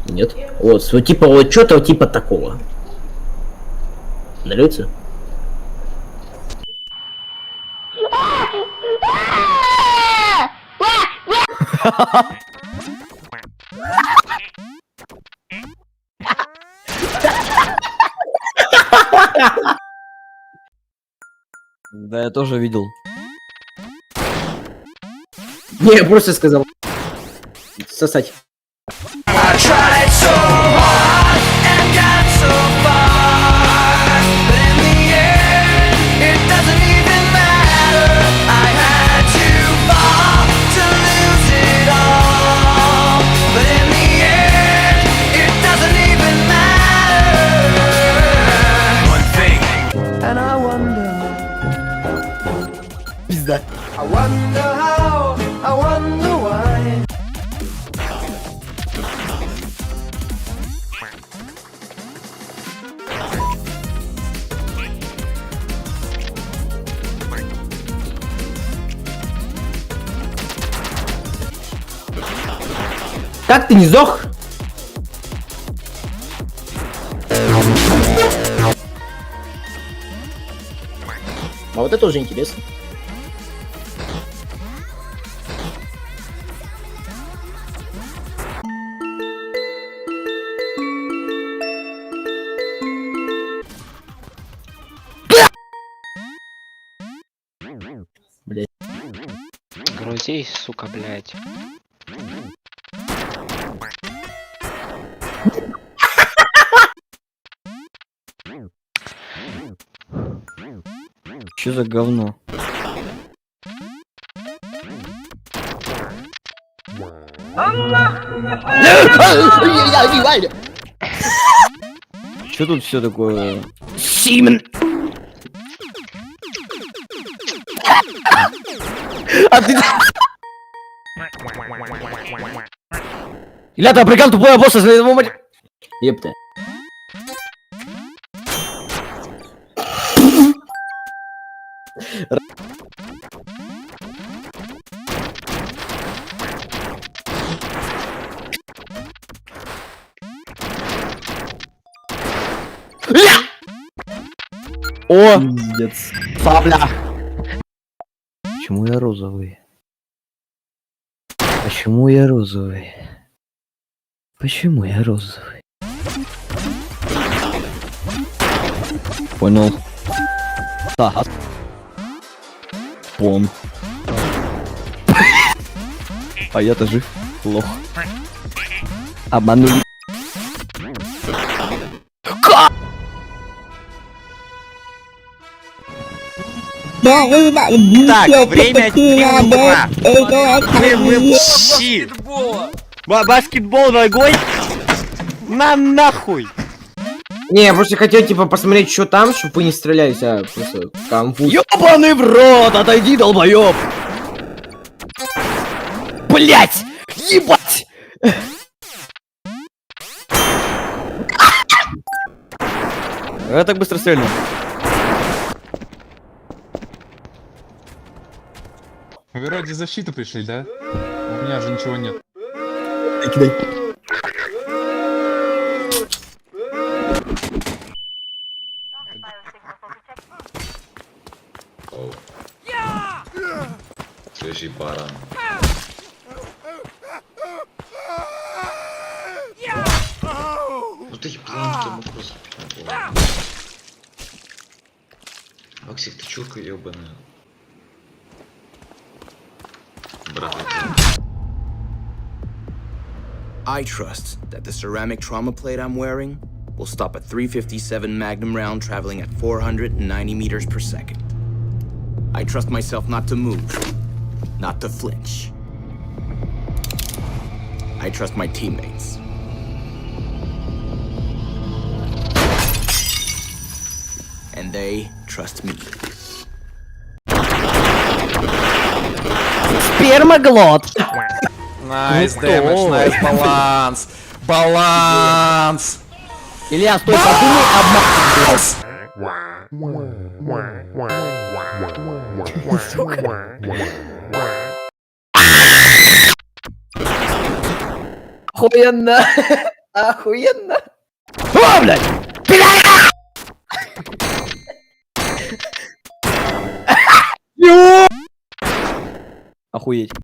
Нет. Вот, типа вот что-то типа такого. Нравится? Да, я тоже видел. Не, я просто сказал. Сосать. Пизда. Как ты не сдох? А вот это уже интересно. Блять. Грузись, сука, блядь. Что за говно? Что тут все такое? Симен! А ты... Ля, ты опрыгал тупое босса, Епта. О! Пиздец. Сабля! Почему я розовый? Почему я розовый? Почему я розовый? Понял. Так. Пон. А я-то жив. Лох. Обманули. Так, время 3:02. Мы щи. Баскетбол ногой. На нахуй. Не, я просто хотел, типа, посмотреть, что там, чтобы вы не стрелялись, а просто конфуз. Ёбаный в рот! Отойди, долбоёб! Блять! Ебать! Я так быстро стрельну. Вы ради защиты пришли, да? У меня же ничего нет. Кидай. Свежий баран. Ну ты еблан, ты мог просто... Максик, ты чурка ебаная. Брат, I trust that the ceramic trauma plate I'm wearing will stop a .357 Magnum round traveling at 490 meters per second. I trust myself not to move, not to flinch. I trust my teammates. And they trust me. Спермоглот! Найс дэмэдж, найс баланс. Баланс. Илья, стой, подумай, обман. Охуенно! Охуенно. О, блядь! Охуеть.